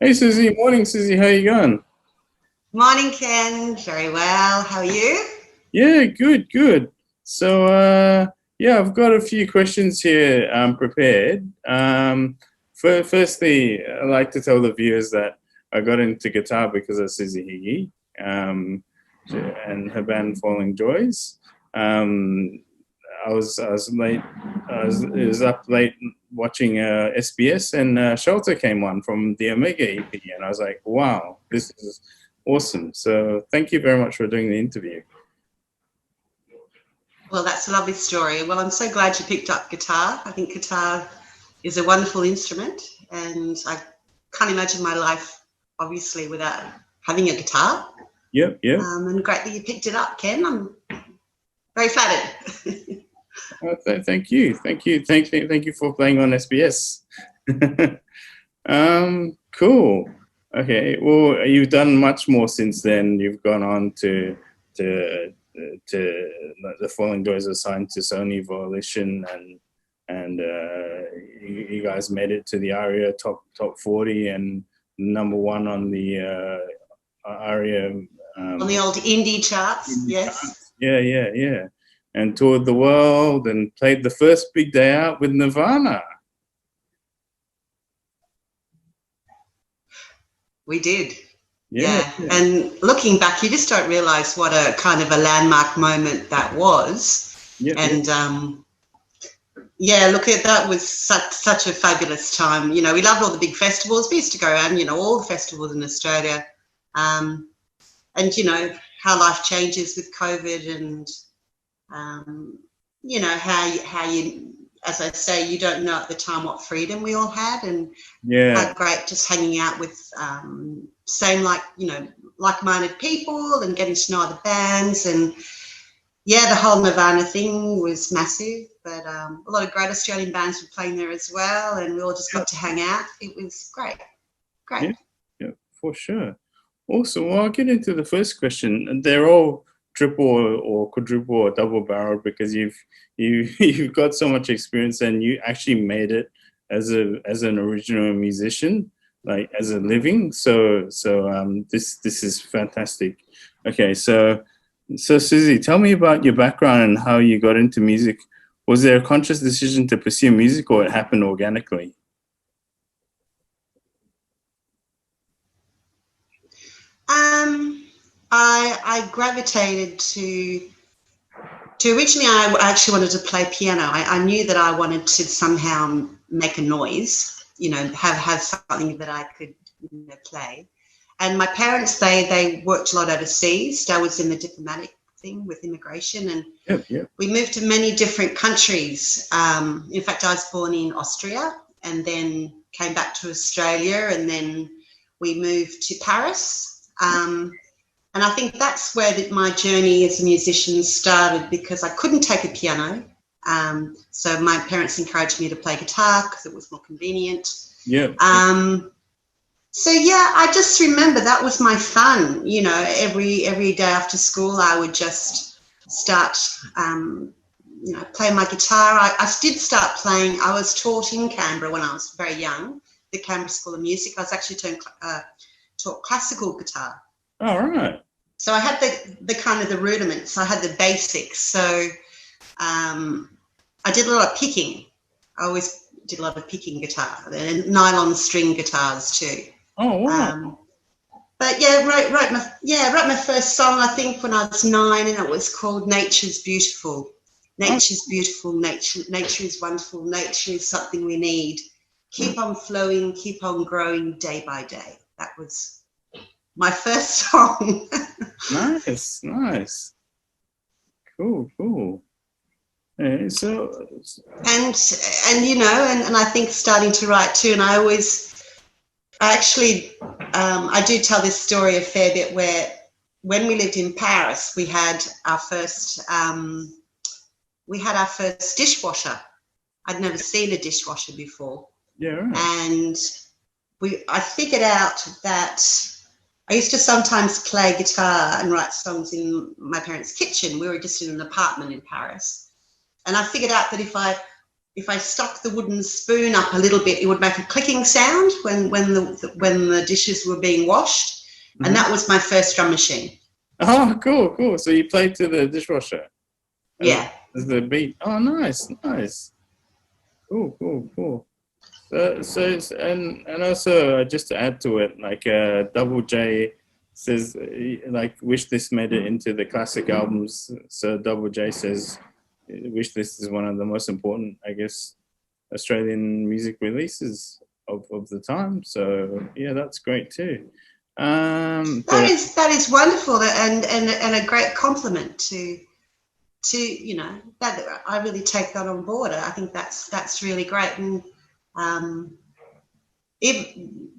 Hey Suzie, morning Suzie, how you going? Morning, Ken. Very well. How are you? Yeah, good, good. So yeah, I've got a few questions here prepared. Firstly, I'd like to tell the viewers that I got into guitar because of Suzie Higgie and her band Falling Joys. Um, I was late. I was up late watching SBS, and Shelter came on from the Omega EP, and I was like, "Wow, this is awesome!" So, thank you very much for doing the interview. Well, that's a lovely story. Well, I'm so glad you picked up guitar. I think guitar is a wonderful instrument, and I can't imagine my life, obviously, without having a guitar. Yep, yep. And great that you picked it up, Ken. I'm very flattered. Thank you, thank you for playing on SBS. Cool. Okay. Well, you've done much more since then. You've gone on to the Falling Doors are signed to Sony Volition, and you guys made it to the ARIA top 40 and #1 on the ARIA On the old indie charts, indie yes. charts. Yeah. And toured the world and played the first big day out with Nirvana. We did. Yeah. And looking back, you just don't realise what a kind of a landmark moment that was. Yeah. And yeah, look, that was such a fabulous time. You know, we loved all the big festivals. We used to go around, you know, all the festivals in Australia. And, you know, how life changes with COVID and, you know, how you, as I say, you don't know at the time what freedom we all had, and how great just hanging out with same, like, you know, like-minded people and getting to know other bands. And yeah, the whole Nirvana thing was massive, but a lot of great Australian bands were playing there as well, and we all just got to hang out. It was great. Yeah, for sure. Awesome. Well, I'll get into the first question. They're all triple or quadruple or double barrel because you've got so much experience and you actually made it as an original musician, like as a living. So this is fantastic. Okay, so Suzie, tell me about your background and how you got into music. Was there a conscious decision to pursue music, or it happened organically? I gravitated to originally I actually wanted to play piano. I knew that I wanted to somehow make a noise, you know, have something that I could, you know, play. And my parents, they worked a lot overseas. I was in the diplomatic thing with immigration, and we moved to many different countries. In fact, I was born in Austria and then came back to Australia, and then we moved to Paris. And I think that's where my journey as a musician started, because I couldn't take a piano. So my parents encouraged me to play guitar because it was more convenient. So yeah, I just remember that was my fun. You know, every day after school, I would just start, you know, play my guitar. I did start playing. I was taught in Canberra when I was very young, the Canberra School of Music. I was actually taught classical guitar. All right. So I had the kind of the rudiments. I had the basics. So I did a lot of picking. I always did a lot of picking guitar and nylon string guitars too. Oh wow! But yeah, wrote my first song, I think, when I was 9, and it was called "Nature's Beautiful." Nature's beautiful. Nature is wonderful. Nature is something we need. Keep on flowing. Keep on growing day by day. That was my first song. Nice. Cool. So and you know, and I think starting to write too, and I actually I do tell this story a fair bit, where when we lived in Paris, we had our first dishwasher. I'd never seen a dishwasher before. Yeah. Right. And I figured out that I used to sometimes play guitar and write songs in my parents' kitchen. We were just in an apartment in Paris. And I figured out that if if I stuck the wooden spoon up a little bit, it would make a clicking sound when the dishes were being washed, and that was my first drum machine. Oh, cool, cool. So you played to the dishwasher? Yeah. As the beat. Oh, nice, nice. Cool, cool, cool. And also just to add to it, like Double J says, like, wish this made it into the classic albums. So Double J says, wish this is one of the most important, I guess, Australian music releases of the time. So yeah, that's great too. That is wonderful and a great compliment to you know, that I really take that on board. I think that's really great. And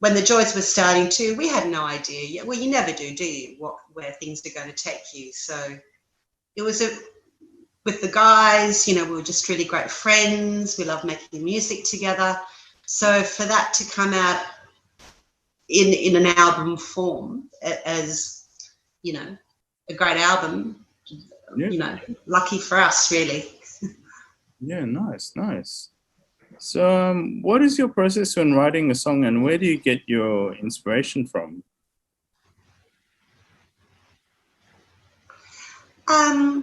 when the Joys were starting to, we had no idea. Well, you never do you? Where things are going to take you. So it was with the guys, you know, we were just really great friends. We loved making music together. So for that to come out in an album form as, you know, a great album, you know, lucky for us, really. Yeah, nice, nice. So what is your process when writing a song, and where do you get your inspiration from? I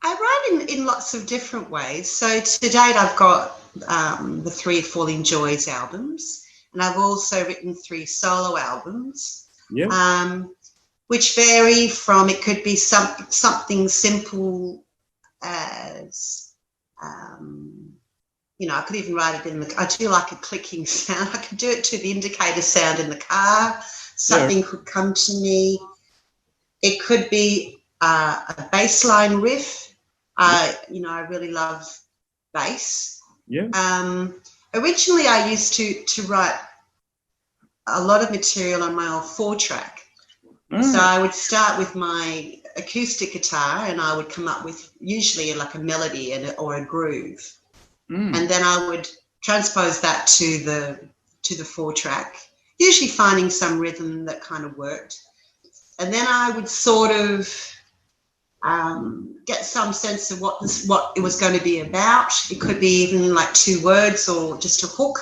write in lots of different ways. So to date, I've got the 3 Falling Joys albums, and I've also written 3 solo albums, which vary from, it could be something simple as, you know, I could even write it I do like a clicking sound. I could do it to the indicator sound in the car. Something could come to me. It could be a bass line riff. You know, I really love bass. Originally, I used to write a lot of material on my old 4-track. So I would start with my acoustic guitar, and I would come up with usually like a melody or a groove, and then I would transpose that to the 4-track, usually finding some rhythm that kind of worked, and then I would sort of get some sense of what it was going to be about. It could be even like 2 words or just a hook,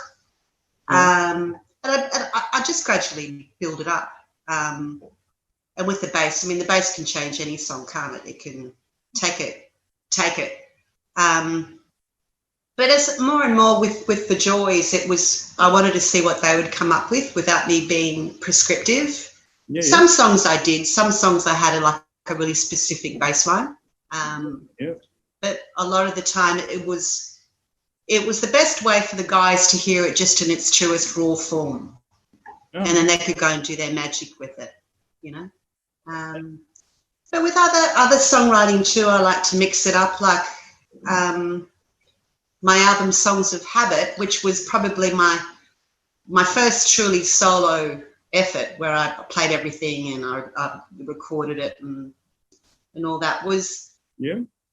and I just gradually build it up. And with the bass, I mean, the bass can change any song, can't it? It can take it. But as more and more with the Joys, I wanted to see what they would come up with without me being prescriptive. Some songs I did. Some songs I had a really specific bass line. But a lot of the time it was the best way for the guys to hear it just in its truest raw form. And then they could go and do their magic with it, you know. But with other songwriting too, I like to mix it up, like my album Songs of Habit, which was probably my first truly solo effort, where I played everything and I recorded it and all that, was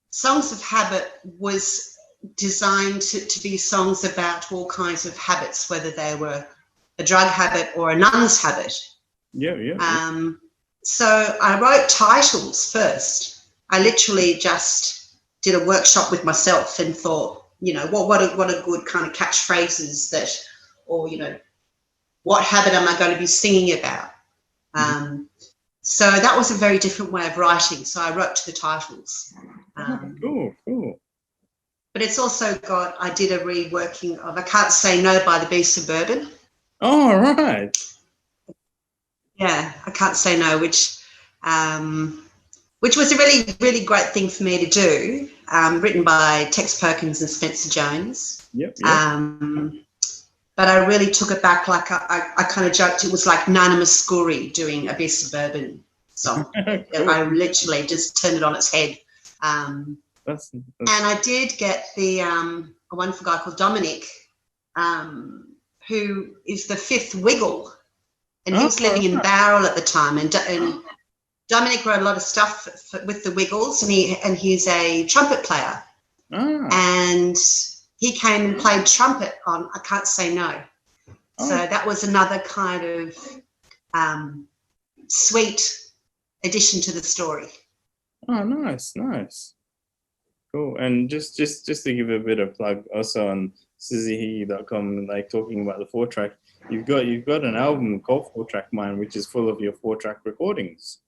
Songs of Habit was designed to be songs about all kinds of habits, whether they were a drug habit or a nun's habit. So I wrote titles first. I literally just did a workshop with myself and thought, you know, what are good kind of catchphrases that, or, you know, what habit am I going to be singing about? So that was a very different way of writing. So I wrote to the titles. Cool. But it's also I did a reworking of I Can't Say No by the B Suburban. Oh, right. Yeah, I Can't Say No, which was a really, really great thing for me to do, written by Tex Perkins and Spencer Jones. But I really took it back, like I kind of joked it was like Nana Muscuri doing a B Suburban song. Cool. I literally just turned it on its head. And I did get a wonderful guy called Dominic, who is the 5th Wiggle, and he was living in Bowral at the time. And Dominic wrote a lot of stuff with the Wiggles, and he's a trumpet player. And he came and played trumpet on I Can't Say No. So that was another kind of sweet addition to the story. Oh, nice. Cool. And just to give a bit of plug, also on SuzieHiggie.com, like talking about the 4-track, you've got an album called 4-Track Mind, which is full of your 4-track recordings.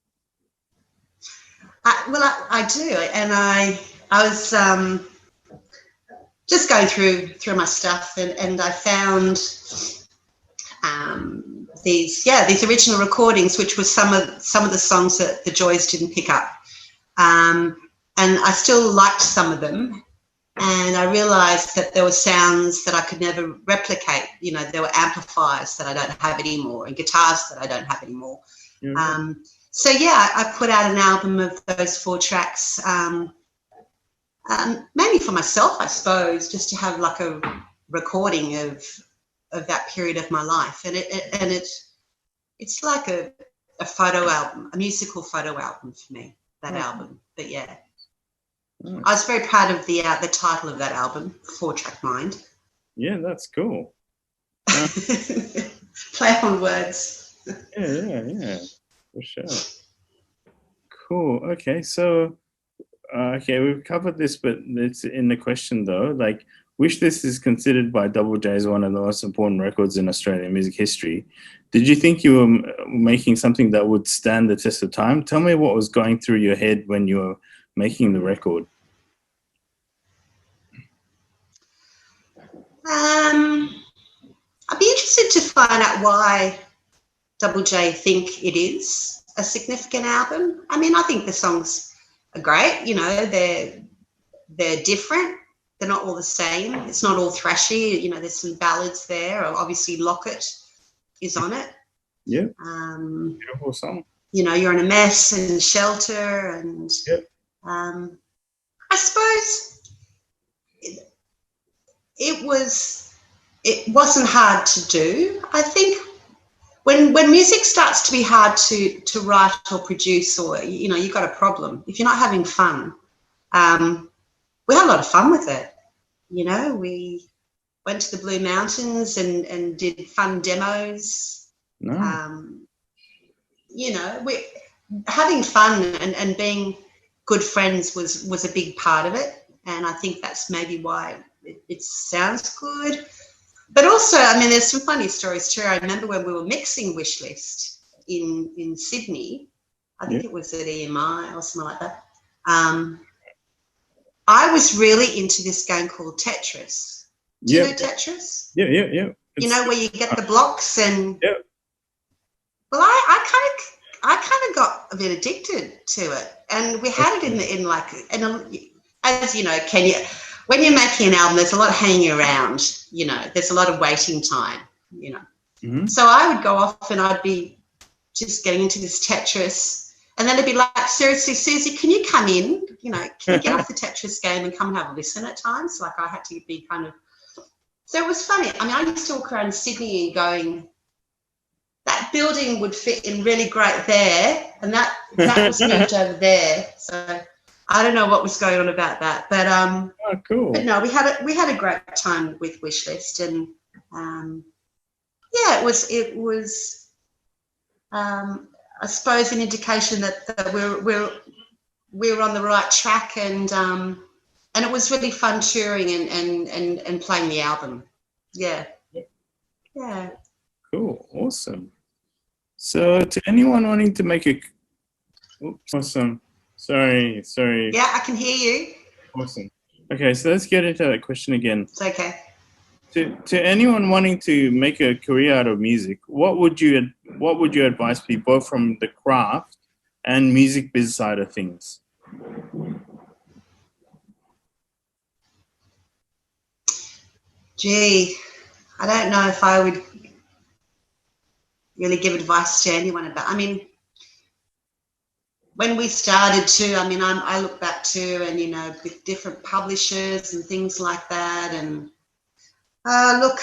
I do, and I was just going through my stuff, and I found these original recordings, which was some of the songs that the Joys didn't pick up, and I still liked some of them. And I realised that there were sounds that I could never replicate. You know, there were amplifiers that I don't have anymore and guitars that I don't have anymore. Yeah. So, yeah, I put out an album of those 4 tracks, mainly for myself, I suppose, just to have like a recording of that period of my life. And it's like a photo album, a musical photo album for me, that album. But, yeah. I was very proud of the title of that album, 4-Track Mind. Yeah, that's cool. Play on words. Yeah, for sure. Cool. Okay, so we've covered this, but it's in the question though. Like, Wish List is considered by Double J as one of the most important records in Australian music history. Did you think you were making something that would stand the test of time? Tell me what was going through your head when you were making the record. I'd be interested to find out why Double J think it is a significant album. I mean, I think the songs are great. You know, they're different. They're not all the same. It's not all thrashy. You know, there's some ballads there. Obviously, Locket is on it. Yeah. Beautiful song. You know, You're in a Mess and Shelter, and I suppose it wasn't hard to do. I think when music starts to be hard to write or produce, or, you know, you've got a problem. If you're not having fun, we had a lot of fun with it. You know, we went to the Blue Mountains and did fun demos. No. You know, having fun and being good friends was a big part of it. And I think that's maybe why it sounds good. But also, I mean, there's some funny stories too. I remember when we were mixing Wish List in Sydney, I think it was at EMI or something like that. I was really into this game called Tetris. Do you know Tetris? Yeah. You know, where you get the blocks and... Yeah. Well, I kind of got a bit addicted to it. And we had it as you know, when you're making an album, there's a lot of hanging around, you know, there's a lot of waiting time, you know. Mm-hmm. So I would go off and I'd be just getting into this Tetris, and then it'd be like, seriously, Susie, can you come in? You know, can you get off the Tetris game and come and have a listen at times? Like, I had to be kind of... So it was funny. I mean, I used to walk around Sydney and going, that building would fit in really great there, and that was moved over there. So I don't know what was going on about that, but cool. But no, we had a great time with Wish List, and it was I suppose an indication that we were on the right track, and it was really fun touring and playing the album. Yeah. Cool, awesome. So, to anyone wanting to make a... Oops, awesome. Sorry. Yeah, I can hear you. Awesome. Okay, so let's get into that question again. It's okay. To anyone wanting to make a career out of music, what would your advice be, both from the craft and music biz side of things? Gee, I don't know if I would really give advice to anyone about... I mean, when we started to, I mean, I look back to, and, you know, with different publishers and things like that, and look,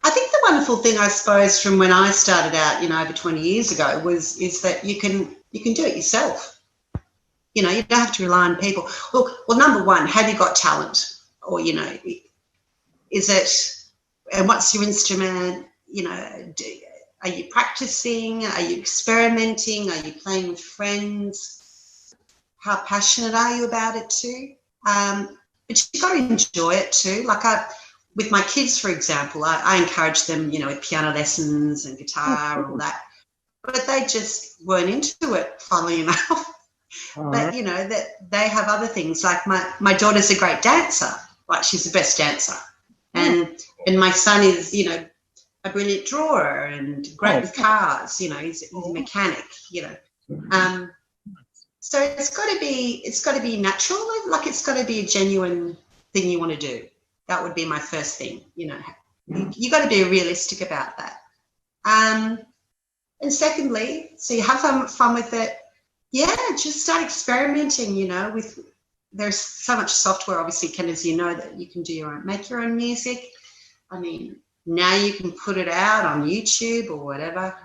I think the wonderful thing, I suppose, from when I started out, you know, over 20 years ago, is that you can do it yourself. You know, you don't have to rely on people. Well, number one, have you got talent? Or, you know, is it, and what's your instrument? You know, are you practicing? Are you experimenting? Are you playing with friends? how passionate are you about it too. But you've got to enjoy it too. Like with my kids, for example, I encourage them, with piano lessons and guitar and all that. But they just weren't into it, funnily enough. But, that they have other things. Like my daughter's a great dancer. Like, she's the best dancer. And my son is, a brilliant drawer and great with cars. He's a mechanic, So it's got to be natural. Like, it's got to be a genuine thing you want to do. That would be my first thing, You got to be realistic about that. And secondly, so you have fun with it. Yeah, just start experimenting, there's so much software, obviously, Ken, as you know, that you can make your own music. I mean, now you can put it out on YouTube or whatever.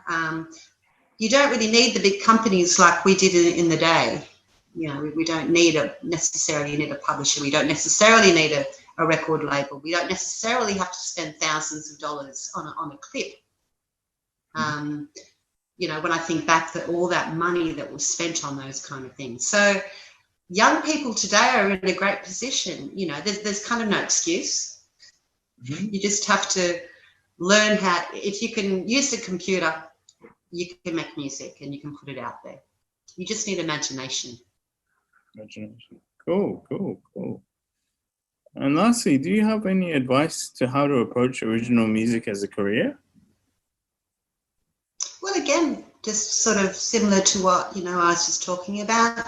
You don't really need the big companies like we did in the day. We don't necessarily need a publisher. We don't necessarily need a record label. We don't necessarily have to spend thousands of dollars on a clip. When I think back to all that money that was spent on those kind of things. So young people today are in a great position. There's kind of no excuse. Mm-hmm. You just have to learn if you can use the computer, you can make music and you can put it out there. You just need imagination. Cool. And lastly, do you have any advice to how to approach original music as a career? Well, again, just sort of similar to what, I was just talking about.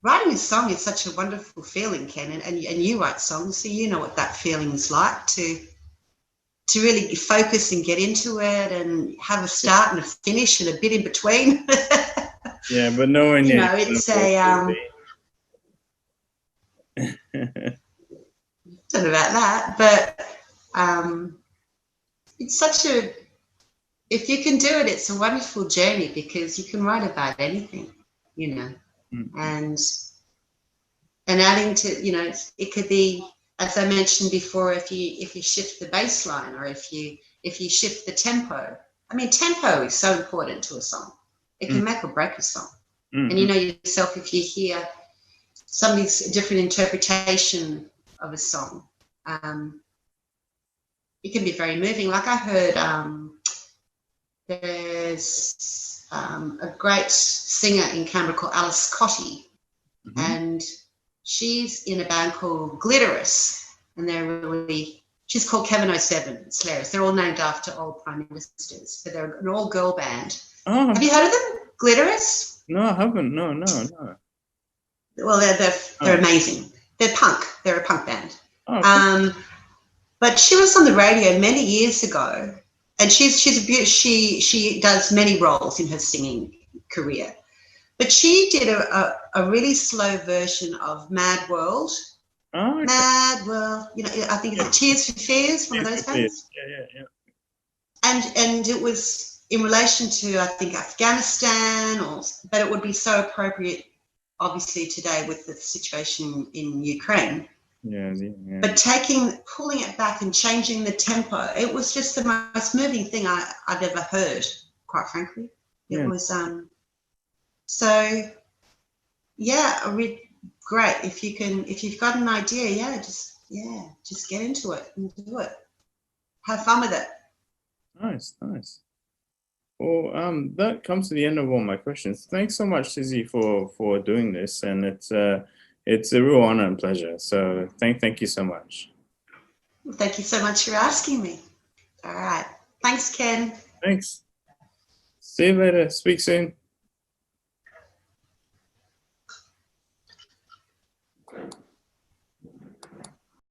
Writing a song is such a wonderful feeling, Ken, and you write songs, so you know what that feeling is like to really focus and get into it and have a start and a finish and a bit in between. Yeah, but knowing it's don't know about that, but it's such if you can do it, it's a wonderful journey because you can write about anything, and adding to, it could be, as I mentioned before, if you shift the bass line or if you shift the tempo. I mean, tempo is so important to a song. It can make or break a song. Mm-hmm. And you know yourself, if you hear somebody's different interpretation of a song, it can be very moving. Like I heard there's a great singer in Canberra called Alice Cotty, mm-hmm. and she's in a band called Glitterous, and she's called Kevin 07. It's hilarious. They're all named after old prime ministers, but they're an all-girl band. Oh, have you heard of them? Glitterous? No, I haven't. No. Well, they're amazing. They're punk. They're a punk band. Oh, cool. But she was on the radio many years ago, and she does many roles in her singing career. But she did a really slow version of Mad World. Oh, okay. Mad World. I think it's Tears for Fears, one of those bands. Yeah. And it was in relation to, I think, Afghanistan, but it would be so appropriate, obviously, today with the situation in Ukraine. Yeah. But pulling it back and changing the tempo, it was just the most moving thing I've ever heard, quite frankly. It was, so, yeah, great. If you've got an idea, just get into it and do it. Have fun with it. Nice. Well, that comes to the end of all my questions. Thanks so much, Suzie, for doing this, and it's a real honor and pleasure. So thank you so much. Well, thank you so much for asking me. All right. Thanks, Ken. Thanks. See you later. Speak soon.